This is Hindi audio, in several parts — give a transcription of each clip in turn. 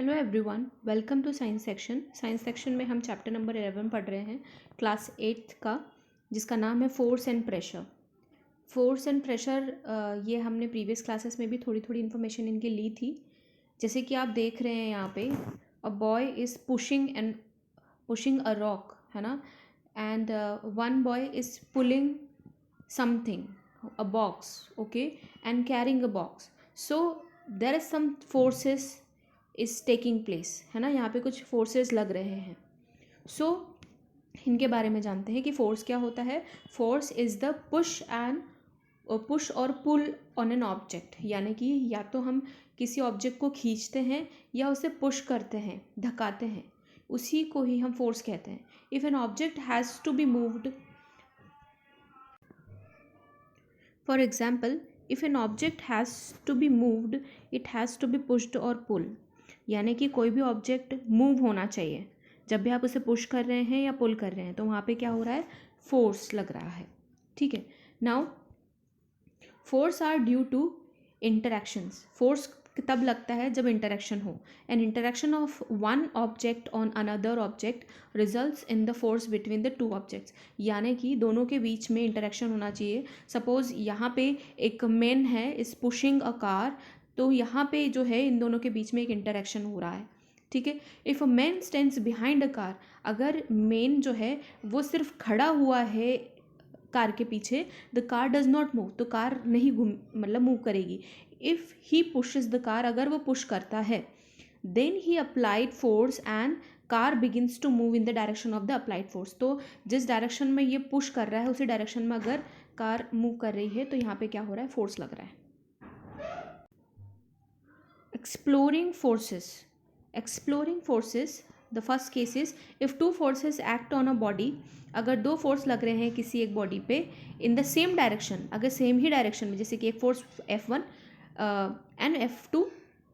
Hello everyone, welcome to science section. Science section में हम चैप्टर नंबर 11 पढ़ रहे हैं, क्लास 8 का, जिसका नाम है force and pressure. Force and pressure ये हमने प्रीवियस क्लासेस में भी थोड़ी थोड़ी इन्फॉर्मेशन इनकी ली थी। जैसे कि आप देख रहे हैं यहाँ पे, a boy is pushing a rock, है ना, and one boy is pulling something, a box, okay, and carrying a box. So there is some forces is taking place, है ना, यहाँ पे कुछ forces लग रहे हैं। so इनके बारे में जानते हैं कि force क्या होता है। force is the push और pull on an object, यानी कि या तो हम किसी ऑब्जेक्ट को खींचते हैं या उसे पुश करते हैं, धकाते हैं, उसी को ही हम फोर्स कहते हैं। If an object has to be moved, for example, if an object has to be moved, it has to be pushed or pull, यानी कि कोई भी ऑब्जेक्ट मूव होना चाहिए। जब भी आप उसे पुश कर रहे हैं या पुल कर रहे हैं तो वहाँ पे क्या हो रहा है, फोर्स लग रहा है। ठीक है, now force are due to interactions. Force तब लगता है जब इंटरेक्शन हो। An interaction of one object on another object results in the force between the two objects, यानी कि दोनों के बीच में इंटरेक्शन होना चाहिए। सपोज यहाँ पे एक मैन है, इज पुशिंग अ कार, तो यहाँ पे जो है इन दोनों के बीच में एक इंटरेक्शन हो रहा है। ठीक है, if a man stands behind a car, अगर मैन जो है वो सिर्फ खड़ा हुआ है कार के पीछे, the car does not move, तो कार नहीं मूव करेगी। If he pushes the car, अगर वो पुश करता है, then he applied force and car begins to move in the direction of the applied force. तो जिस डायरेक्शन में ये पुश कर रहा है उसी डायरेक्शन में अगर कार मूव कर रही है तो यहाँ पे क्या हो रहा है, फोर्स लग रहा है। Exploring forces, the first case is if two forces act on a body, अगर दो फोर्स लग रहे हैं किसी एक बॉडी पे इन द सेम डायरेक्शन, अगर सेम ही डायरेक्शन में, जैसे कि एक force F1 and F2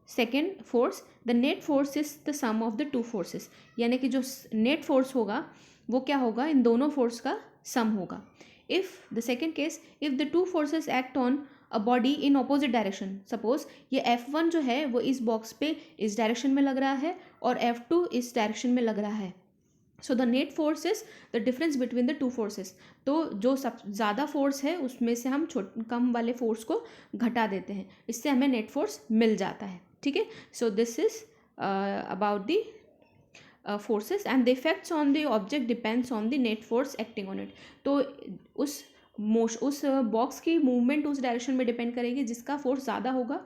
second force, the net force is the sum of the two forces, यानी कि जो नेट फोर्स होगा वो क्या होगा, इन दोनों फोर्स का सम होगा। If the second case, if the two forces act on a body in opposite direction, suppose ये F1 जो है वो इस बॉक्स पे इस डायरेक्शन में लग रहा है और F2 इस डायरेक्शन में लग रहा है, so the net force is the difference between the two forces. तो जो सब ज़्यादा फोर्स है उसमें से हम कम वाले फोर्स को घटा देते हैं, इससे हमें नेट फोर्स मिल जाता है। ठीक है, so this is about the forces and the effects on the object depends on the net force acting on it. तो उस बॉक्स की मूवमेंट उस डायरेक्शन में डिपेंड करेगी जिसका फोर्स ज़्यादा होगा।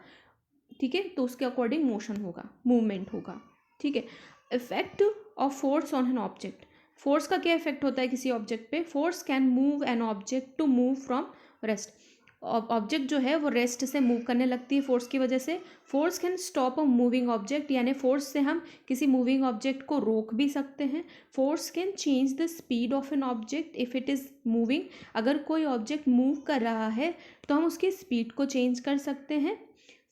ठीक है, तो उसके अकॉर्डिंग मोशन होगा, मूवमेंट होगा। ठीक है, effect of force on an object, force का क्या इफेक्ट होता है किसी ऑब्जेक्ट पे। Force can move an object to move from rest, object जो है वो रेस्ट से मूव करने लगती है फोर्स की वजह से। Force can stop a moving object, यानी फोर्स से हम किसी मूविंग ऑब्जेक्ट को रोक भी सकते हैं। Force can change the speed of an object if it is moving, अगर कोई ऑब्जेक्ट मूव कर रहा है तो हम उसकी स्पीड को चेंज कर सकते हैं।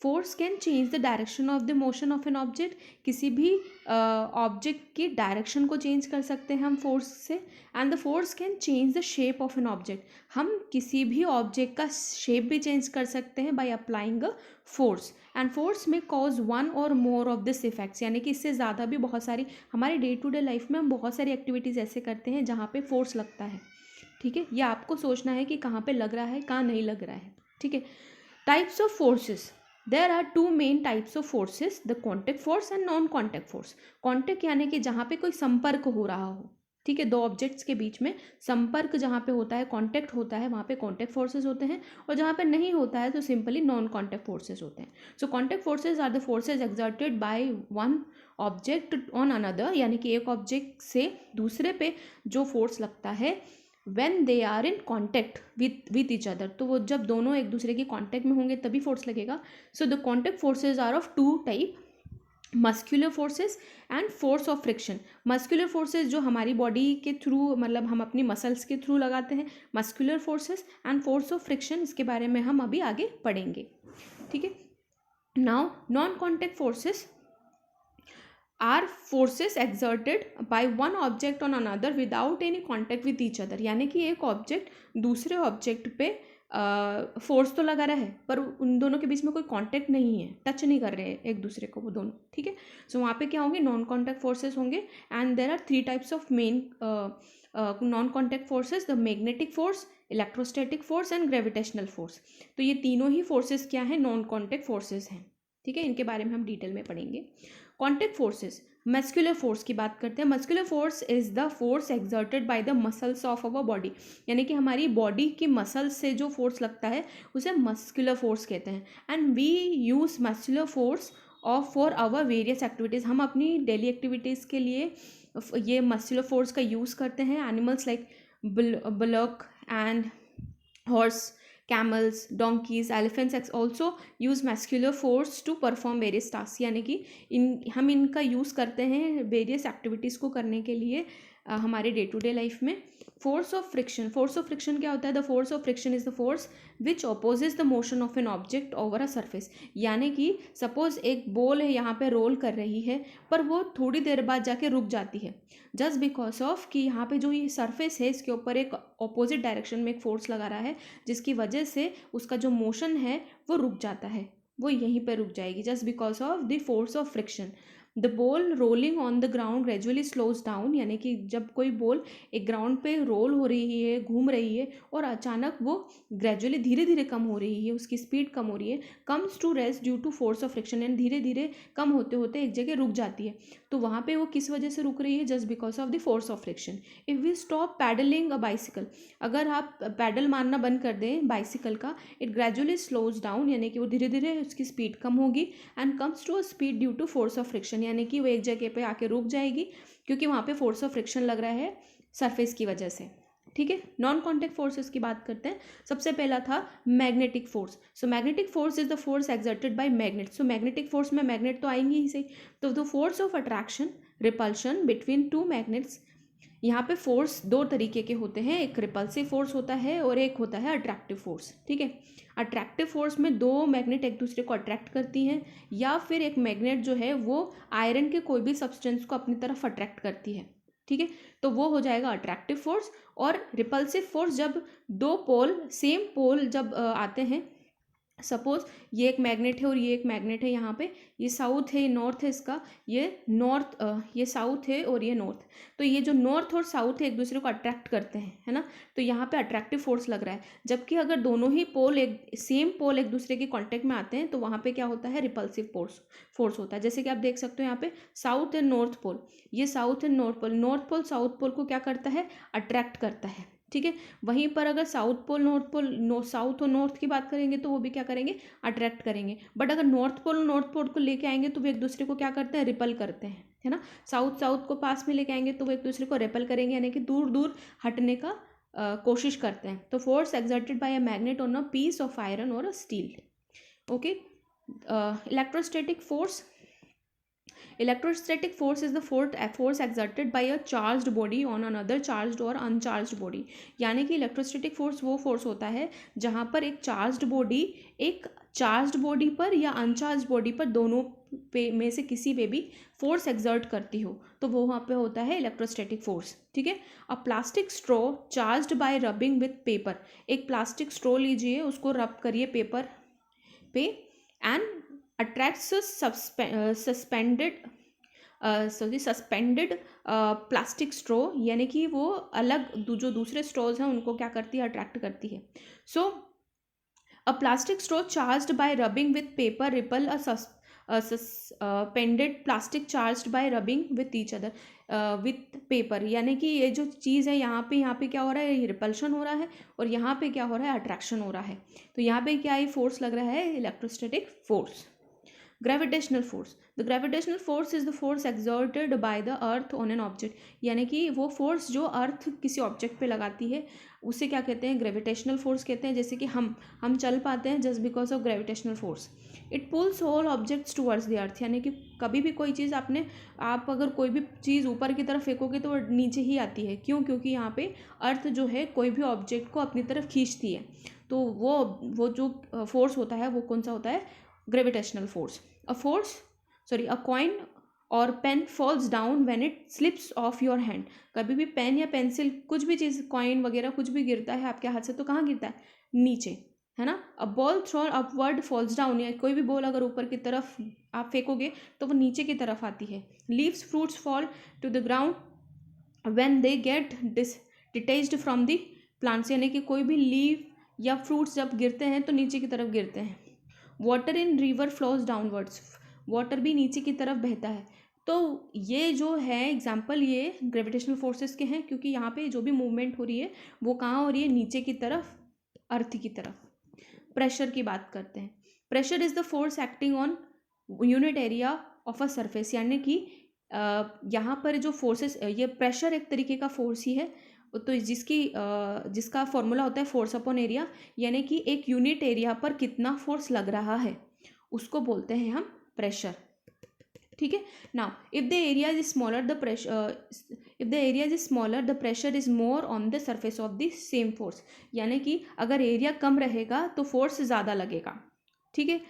Force can change the direction of the motion of an object, किसी भी ऑब्जेक्ट की डायरेक्शन को चेंज कर सकते हैं हम फोर्स से। And the force can change the shape of an object, हम किसी भी ऑब्जेक्ट का शेप भी चेंज कर सकते हैं by applying a force. And force में कॉज वन और मोर ऑफ दिस इफेक्ट्स, यानी कि इससे ज़्यादा भी बहुत सारी हमारी डे टू डे लाइफ में हम बहुत सारी एक्टिविटीज़ ऐसे करते हैं जहाँ पे फोर्स लगता है। ठीक है, यह आपको सोचना है कि कहाँ पे लग रहा है, कहाँ नहीं लग रहा है। ठीक है, types of forces, there are two main types of forces, the contact force and non contact force. Contact यानी कि जहाँ पे कोई संपर्क हो रहा हो, ठीक है, दो ऑब्जेक्ट्स के बीच में संपर्क जहाँ पे होता है, कॉन्टेक्ट होता है, वहाँ पे कॉन्टेक्ट फोर्सेस होते हैं, और जहाँ पे नहीं होता है तो सिंपली नॉन कॉन्टेक्ट फोर्सेस होते हैं। So contact forces are the forces exerted by one object on another, यानी कि एक ऑब्जेक्ट से दूसरे पे जो फोर्स लगता है when they are in contact with each other, तो वो जब दोनों एक दूसरे के कांटेक्ट में होंगे तभी फोर्स लगेगा। So the contact forces are of two type, muscular forces and force of friction. Muscular forces जो हमारी बॉडी के थ्रू, मतलब हम अपनी मसल्स के थ्रू लगाते हैं, muscular forces, and force of friction, इसके बारे में हम अभी आगे पढ़ेंगे। ठीक है, now non contact forces are forces exerted by one object on another without any contact with each other, यानी कि एक ऑब्जेक्ट दूसरे ऑब्जेक्ट पे फोर्स तो लगा रहा है पर उन दोनों के बीच में कोई कांटेक्ट नहीं है, टच नहीं कर रहे हैं एक दूसरे को वो दोनों, ठीक है। सो वहाँ पे क्या होंगे, नॉन कॉन्टैक्ट फोर्सेस होंगे। And there are 3 types of main non contact forces, the magnetic force, electrostatic force and gravitational force. तो ये तीनों ही फोर्सेस क्या हैं, नॉन कॉन्टैक्ट फोर्सेस हैं, ठीक है। इनके बारे में हम डिटेल में पढ़ेंगे। कॉन्टैक्ट फोर्सेस, मस्कुलर फोर्स की बात करते हैं। Muscular force is the force exerted by the muscles of our body, यानी कि हमारी बॉडी की मसल्स से जो फोर्स लगता है उसे मस्कुलर फोर्स कहते हैं। And we use muscular force of for our various activities, हम अपनी डेली एक्टिविटीज़ के लिए ये मस्कुलर फोर्स का यूज़ करते हैं। Animals like bullock and horse, camels, donkeys, elephants also use muscular force to perform various task, यानी कि हम इनका यूज़ करते हैं वेरियस एक्टिविटीज़ को करने के लिए हमारे डे टू डे लाइफ में। Force of friction, force of friction क्या होता है, the force of friction is the force which opposes the motion of an object over a surface, यानी कि सपोज एक बॉल है यहाँ पे रोल कर रही है पर वो थोड़ी देर बाद जाके रुक जाती है, जस्ट बिकॉज ऑफ कि यहाँ पे जो ये सरफेस है इसके ऊपर एक अपोजिट डायरेक्शन में एक फोर्स लगा रहा है, जिसकी वजह से उसका जो मोशन है वो रुक जाता है, वो यहीं पर रुक जाएगी, just because of the force of friction. The ball rolling on the ground gradually slows down, यानी कि जब कोई बॉल एक ग्राउंड पे रोल हो रही है, घूम रही है और अचानक वो ग्रेजुअली धीरे धीरे कम हो रही है, उसकी स्पीड कम हो रही है, comes to rest due to force of friction, and धीरे धीरे कम होते होते एक जगह रुक जाती है। तो वहाँ पे वो किस वजह से रुक रही है, just because of the force of friction. If we stop pedalling a bicycle, अगर आप पैडल मारना बंद कर दें बाइसिकल का, इट ग्रेजुअली स्लोज डाउन, यानी कि वो धीरे धीरे उसकी स्पीड कम होगी, and comes to a speed due to force of friction, यानी कि वो एक जगह पे आके रुक जाएगी क्योंकि वहाँ पे फोर्स ऑफ फ्रिक्शन लग रहा है सरफेस की वजह से, ठीक है। नॉन कॉन्टैक्ट फोर्सेस की बात करते हैं। सबसे पहला था magnetic force. So magnetic force is the force exerted bye magnet. So magnetic force में मैग्नेट तो आएंगे ही सही, तो the force of attraction repulsion between two magnets, यहाँ पे फोर्स दो तरीके के होते हैं, एक रिपल्सिव फोर्स होता है और एक होता है अट्रैक्टिव फोर्स, ठीक है। अट्रैक्टिव फोर्स में दो मैग्नेट एक दूसरे को अट्रैक्ट करती हैं, या फिर एक मैग्नेट जो है वो आयरन के कोई भी सब्सटेंस को अपनी तरफ अट्रैक्ट करती है, ठीक है, तो वो हो जाएगा अट्रैक्टिव फोर्स। और रिपल्सिव फोर्स, जब दो पोल सेम पोल जब आते हैं, सपोज ये एक मैग्नेट है और ये एक मैग्नेट है, यहाँ पे ये साउथ है, ये नॉर्थ है, इसका ये नॉर्थ, ये साउथ है और ये नॉर्थ, तो ये जो नॉर्थ और साउथ है एक दूसरे को अट्रैक्ट करते हैं, है ना, तो यहाँ पे अट्रैक्टिव फोर्स लग रहा है। जबकि अगर दोनों ही पोल एक सेम पोल एक दूसरे के कांटेक्ट में आते हैं तो वहाँ पे क्या होता है, रिपल्सिव फोर्स होता है। जैसे कि आप देख सकते हो यहाँ पे साउथ एंड नॉर्थ पोल, ये south and north pole south pole को क्या करता है, अट्रैक्ट करता है, ठीक है। वहीं पर अगर south pole north pole, south और नॉर्थ की बात करेंगे तो वो भी क्या करेंगे, अट्रैक्ट करेंगे। बट अगर नॉर्थ पोल को लेके आएंगे तो वो एक दूसरे को क्या करते हैं, रिपल करते हैं, है ना। साउथ को पास में लेके आएंगे तो वो एक दूसरे को रिपल करेंगे, यानी कि दूर दूर हटने का कोशिश करते हैं। तो force exerted by a magnet on a piece of iron और a steel, okay. Electrostatic force, electrostatic force is the force exerted by a charged body on another charged or uncharged body, यानी कि इलेक्ट्रोस्टैटिक फोर्स वो फोर्स होता है जहाँ पर एक चार्ज्ड बॉडी एक चार्ज्ड बॉडी पर या अनचार्ज्ड बॉडी पर, दोनों पे में से किसी पे भी फोर्स एक्सर्ट करती हो, तो वो वहाँ पे होता है इलेक्ट्रोस्टैटिक फोर्स, ठीक है। अ plastic straw charged by rubbing with paper, एक प्लास्टिक स्ट्रॉ लीजिए, उसको रब करिए पेपर पे, and attracts suspended plastic straw, यानी कि वो अलग जो दूसरे स्ट्रॉज हैं उनको क्या करती है, अट्रैक्ट करती है। So a plastic straw charged by rubbing with paper repel a suspended plastic charged by rubbing with each other with paper, यानी कि ये जो चीज़ है यहाँ पे क्या हो रहा है, रिपल्शन हो रहा है, और यहाँ पे क्या हो रहा है, अट्रैक्शन हो रहा है। तो यहाँ पे क्या ही फोर्स लग रहा है, electrostatic force. Gravitational force, the gravitational force is the force exerted by the earth on an object, यानी कि वो फोर्स जो अर्थ किसी ऑब्जेक्ट पे लगाती है उसे क्या कहते हैं, ग्रेविटेशनल फोर्स कहते हैं। जैसे कि हम चल पाते हैं just because of gravitational force. It pools all objects towards the earth, यानी कि कभी भी कोई चीज़ आप अगर कोई भी चीज़ ऊपर की तरफ फेंकोगे तो वो नीचे ही आती है, क्यों, क्योंकि यहाँ पे अर्थ जो है कोई भी ऑब्जेक्ट को अपनी तरफ खींचती है, तो वो जो फोर्स होता है वो कौन सा होता है, ग्रेविटेशनल फोर्स। A coin और pen falls down when it slips off your hand, कभी भी पेन या पेंसिल कुछ भी चीज़, कॉइन वगैरह कुछ भी गिरता है आपके हाथ से तो कहाँ गिरता है, नीचे, है ना। A ball throne upward falls down, या कोई भी बॉल अगर ऊपर की तरफ आप फेंकोगे तो वो नीचे की तरफ आती है। Leaves fruits fall to the ground when they get detached from the plants, यानी कि कोई भी लीव या फ्रूट्स जब गिरते हैं तो नीचे की तरफ गिरते हैं। Water in river flows downwards, water भी नीचे की तरफ बहता है। तो ये जो है एग्जाम्पल ये ग्रेविटेशनल फोर्सेस के हैं, क्योंकि यहाँ पे जो भी मूवमेंट हो रही है वो कहाँ हो रही है, नीचे की तरफ, अर्थ की तरफ। प्रेशर की बात करते हैं। Pressure is the force acting on unit area of a surface, यानी कि यहाँ पर जो फोर्सेस, ये प्रेशर एक तरीके का फोर्स ही है, तो जिसका फॉर्मूला होता है फोर्स अपॉन एरिया, यानी कि एक यूनिट एरिया पर कितना फोर्स लग रहा है उसको बोलते हैं हम प्रेशर। ठीक है। Now if the area is smaller the pressure is more on the surface of the same force, यानी कि अगर एरिया कम रहेगा तो फोर्स ज़्यादा लगेगा। ठीक है।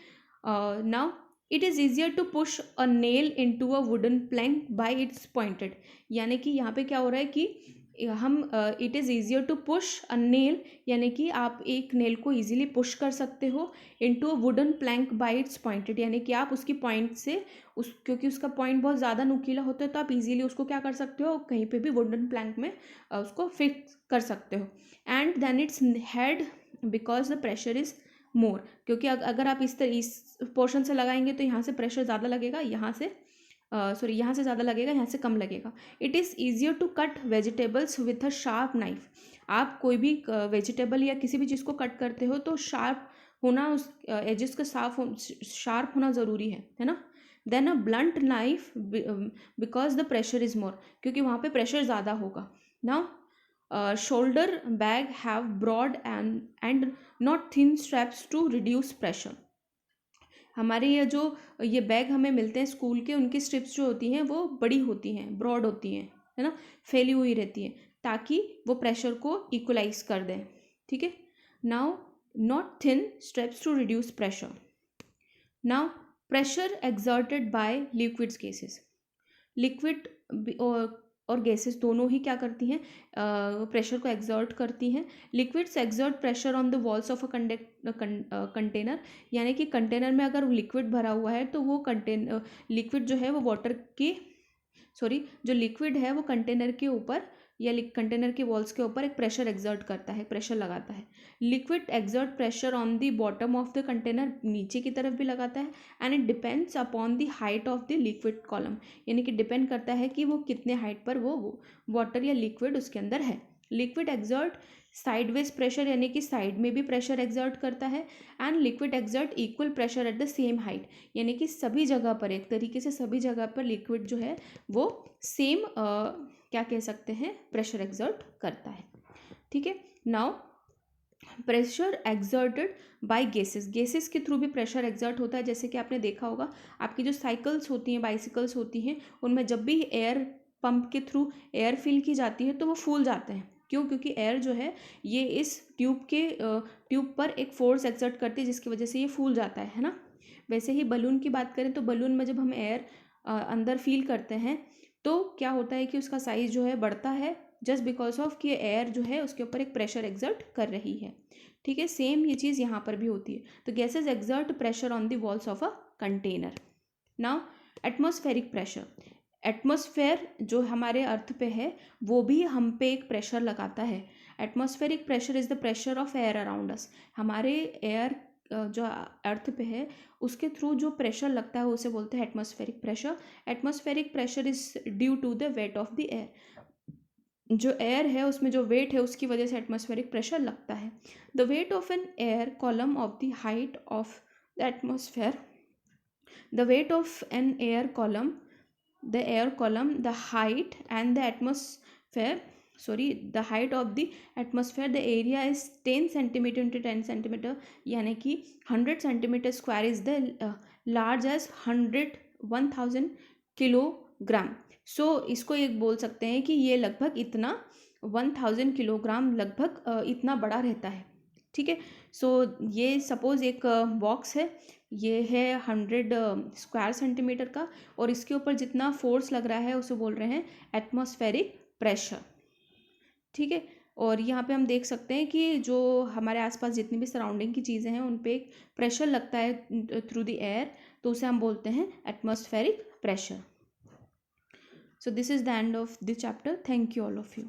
Now it is easier to push a nail into a wooden plank by its pointed, यानी कि यहाँ पे क्या हो रहा है कि हम it is easier to push a nail, यानी कि आप एक नेल को ईजिली पुश कर सकते हो into a wooden Planck bye it's pointed, यानी कि आप उसकी पॉइंट से क्योंकि उसका पॉइंट बहुत ज़्यादा नुकीला होता है तो आप इजीली उसको क्या कर सकते हो, कहीं पे भी वुडन प्लैंक में उसको फिक्स कर सकते हो। And then it's head because the pressure is more, क्योंकि अगर आप इस पोर्शन से लगाएंगे तो यहाँ से प्रेशर ज़्यादा लगेगा, यहाँ से यहाँ से ज़्यादा लगेगा, यहाँ से कम लगेगा। It is easier to cut vegetables with a sharp knife, आप कोई भी वेजिटेबल या किसी भी चीज़ को कट करते हो तो शार्प होना, उस एजेस का शार्प होना ज़रूरी है ना। Then a blunt knife because the pressure is more, क्योंकि वहाँ पे प्रेशर ज़्यादा होगा। Now shoulder bag have broad and not thin straps to reduce pressure, हमारे ये बैग हमें मिलते हैं स्कूल के, उनकी स्ट्रिप्स जो होती हैं वो बड़ी होती हैं, ब्रॉड होती हैं, है ना, फैली हुई रहती है ताकि वो प्रेशर को इक्वलाइज कर दें। ठीक है। Now not thin strips to reduce pressure. Now pressure exerted by liquids gases, liquid और गैसेस दोनों ही क्या करती हैं, प्रेशर को एक्सर्ट करती हैं। Liquids exert pressure on the walls of a container, यानी कि कंटेनर में अगर लिक्विड भरा हुआ है तो वो लिक्विड जो है वो जो लिक्विड है वो कंटेनर के ऊपर या कंटेनर के वॉल्स के ऊपर एक प्रेशर एक्सर्ट करता है, प्रेशर लगाता है। Liquid exert pressure on the bottom of the container, नीचे की तरफ भी लगाता है। And it depends upon the height of the liquid column, यानी कि डिपेंड करता है कि वो कितने हाइट पर वो वाटर या लिक्विड उसके अंदर है। लिक्विड एक्सर्ट साइडवेज प्रेशर, यानी कि साइड में भी प्रेशर एक्सर्ट करता है। And liquid exert equal pressure at the same height, यानी कि सभी जगह पर एक तरीके से सभी जगह पर लिक्विड जो है वो सेम क्या कह सकते हैं, प्रेशर एक्सर्ट करता है। ठीक है। Now pressure exerted bye gases, gases के थ्रू भी प्रेशर एक्सर्ट होता है। जैसे कि आपने देखा होगा आपकी जो साइकिल्स होती हैं, बाइसिकल्स होती हैं, उनमें जब भी एयर पंप के थ्रू एयर फिल की जाती है तो वो फूल जाते हैं। क्यों? क्योंकि एयर जो है ये इस ट्यूब पर एक फोर्स एक्सर्ट करती है जिसकी वजह से ये फूल जाता है ना। वैसे ही बलून की बात करें तो बलून में जब हम एयर अंदर फील करते हैं तो क्या होता है कि उसका साइज़ जो है बढ़ता है, जस्ट बिकॉज ऑफ कि एयर जो है उसके ऊपर एक प्रेशर एक्सर्ट कर रही है। ठीक है। सेम ये चीज़ यहाँ पर भी होती है। तो gases exert pressure on the walls of a container. Now atmospheric pressure, atmosphere जो हमारे अर्थ पे है वो भी हम पे एक प्रेशर लगाता है। Atmospheric pressure is the pressure of air around us, हमारे एयर जो अर्थ पे है उसके थ्रू जो प्रेशर लगता है उसे बोलते हैं atmospheric pressure. Atmospheric pressure is due to the weight of the air, जो एयर है उसमें जो वेट है उसकी वजह से एटमॉस्फेरिक प्रेशर लगता है। The weight of an air column of the height of the atmosphere, the weight of an air column, the height and the atmosphere, the height of the atmosphere, the area is 10 centimeter into 10 centimeter, यानी कि 100 centimeter square is the large as 1000 kilogram. इसको एक बोल सकते हैं कि ये लगभग इतना 1000 किलोग्राम लगभग इतना बड़ा रहता है। ठीक है। ये सपोज एक बॉक्स है, ये है 100 स्क्वायर सेंटीमीटर का, और इसके ऊपर जितना फोर्स लग रहा है उसे बोल रहे हैं एटमॉस्फेरिक प्रेशर। ठीक है। और यहाँ पे हम देख सकते हैं कि जो हमारे आसपास जितनी भी सराउंडिंग की चीज़ें हैं उन पे एक प्रेशर लगता है थ्रू द एयर, तो उसे हम बोलते हैं atmospheric pressure. So this is the end of the chapter. Thank you all of you.